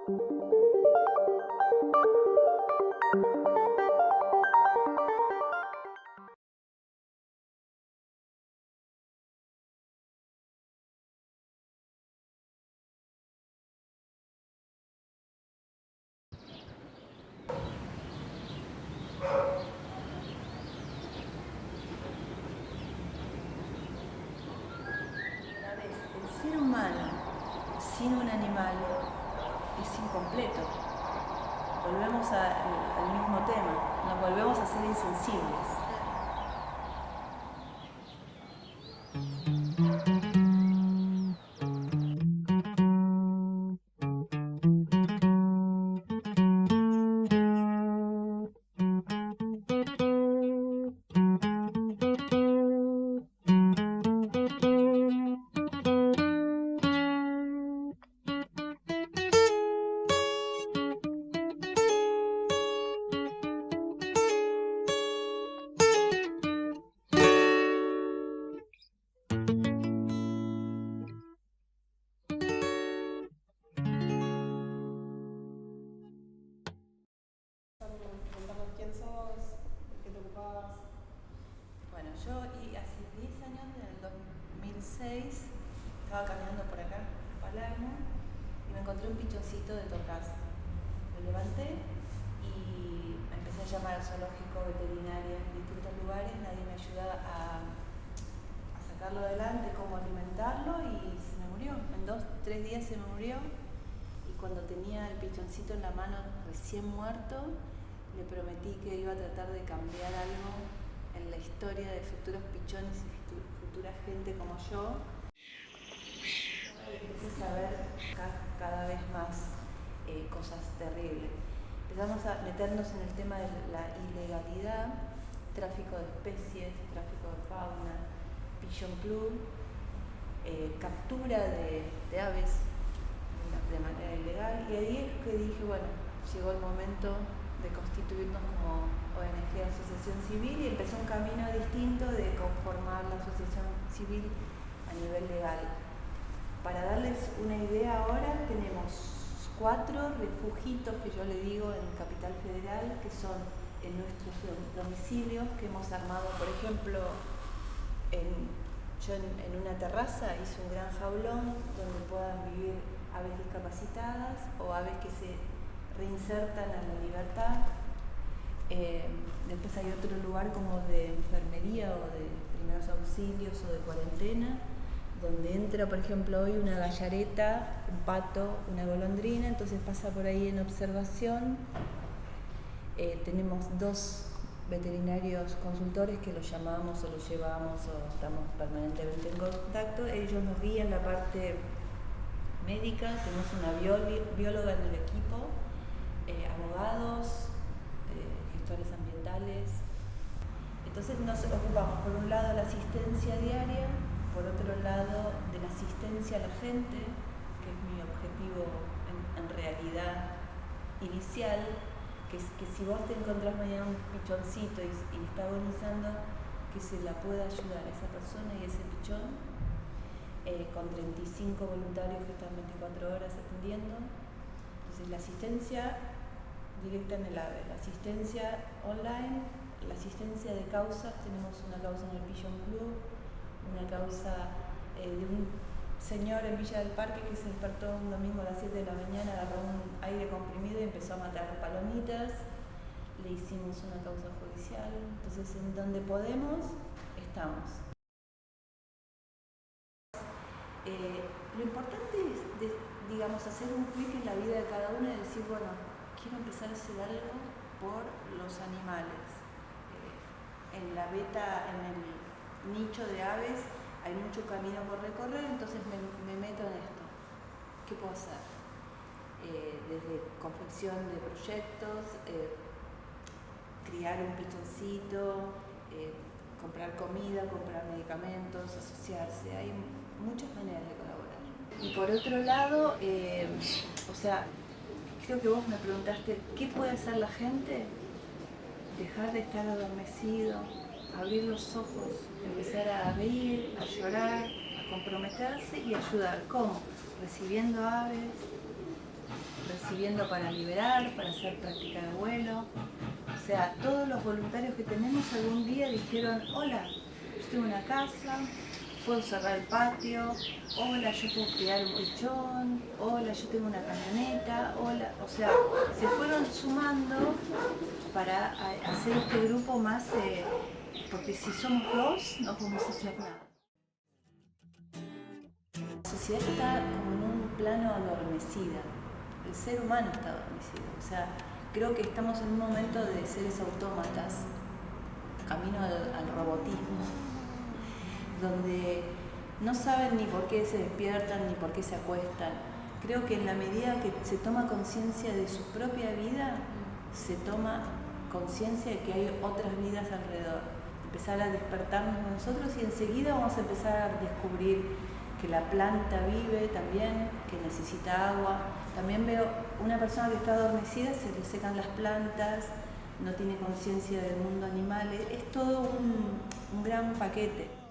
El ser humano sin un animal es incompleto. Volvemos al mismo tema, nos volvemos a ser insensibles. ¿Quién sos? ¿De qué te ocupabas? Bueno, yo hace 10 años, en el 2006, estaba caminando por acá, en Palermo, y me encontré un pichoncito de tocas. Lo levanté y empecé a llamar al zoológico, veterinaria, en distintos lugares. Nadie me ayudaba a sacarlo adelante, cómo alimentarlo, y se me murió. En 2-3 días se me murió. Y cuando tenía el pichoncito en la mano recién muerto, le prometí que iba a tratar de cambiar algo en la historia de futuros pichones y futura gente como yo. Empecé a ver cada vez más cosas terribles. Empezamos a meternos en el tema de la ilegalidad, tráfico de especies, tráfico de fauna, Pigeon Club, captura de aves de manera ilegal, y ahí es que dije, bueno, llegó el momento de constituirnos como ONG, Asociación Civil, y empezó un camino distinto de conformar la Asociación Civil a nivel legal. Para darles una idea, ahora tenemos 4 refugitos, que yo le digo, en Capital Federal, que son en nuestros domicilios que hemos armado. Por ejemplo, yo en una terraza hice un gran jaulón donde puedan vivir aves discapacitadas o aves que se reinsertan a la libertad. Después hay otro lugar como de enfermería o de primeros auxilios o de cuarentena, donde entra, por ejemplo, hoy una gallareta, un pato, una golondrina, entonces pasa por ahí en observación. Tenemos 2 veterinarios consultores que los llamamos o los llevamos o estamos permanentemente en contacto. Ellos nos guían la parte médica, tenemos una bióloga en el equipo, abogados, gestores ambientales. Entonces nos ocupamos por un lado de la asistencia diaria, por otro lado de la asistencia a la gente, que es mi objetivo en realidad inicial, que es que si vos te encontrás mañana un pichoncito y está agonizando, que se la pueda ayudar a esa persona y a ese pichón, con 35 voluntarios que están 24 horas atendiendo. Entonces la asistencia directa en el AVE, la asistencia online, la asistencia de causas. Tenemos una causa en el Pigeon Club, una causa de un señor en Villa del Parque que se despertó un domingo a las 7 de la mañana, agarró un aire comprimido y empezó a matar palomitas. Le hicimos una causa judicial. Entonces, en donde podemos, estamos. Lo importante es, digamos, hacer un clic en la vida de cada uno y decir, bueno, quiero empezar a hacer algo por los animales. En la beta, en el nicho de aves, hay mucho camino por recorrer, entonces me meto en esto. ¿Qué puedo hacer? Desde confección de proyectos, criar un pichoncito, comprar comida, comprar medicamentos, asociarse. Hay muchas maneras de colaborar. Y por otro lado, creo que vos me preguntaste, ¿qué puede hacer la gente? Dejar de estar adormecido, abrir los ojos, empezar a reír, a llorar, a comprometerse y ayudar. ¿Cómo? Recibiendo aves, recibiendo para liberar, para hacer práctica de vuelo. O sea, todos los voluntarios que tenemos algún día dijeron, hola, yo tengo una casa, puedo cerrar el patio, hola, yo puedo criar un pichón, hola, yo tengo una camioneta, hola. O sea, se fueron sumando para hacer este grupo más, porque si somos dos, no podemos hacer nada. La sociedad está como en un plano adormecida, el ser humano está adormecido, o sea, creo que estamos en un momento de seres autómatas, camino al robotismo, donde no saben ni por qué se despiertan ni por qué se acuestan. Creo que en la medida que se toma conciencia de su propia vida, se toma conciencia de que hay otras vidas alrededor. Empezar a despertarnos nosotros y enseguida vamos a empezar a descubrir que la planta vive también, que necesita agua. También veo una persona que está adormecida, se le secan las plantas, no tiene conciencia del mundo animal. Es todo un gran paquete.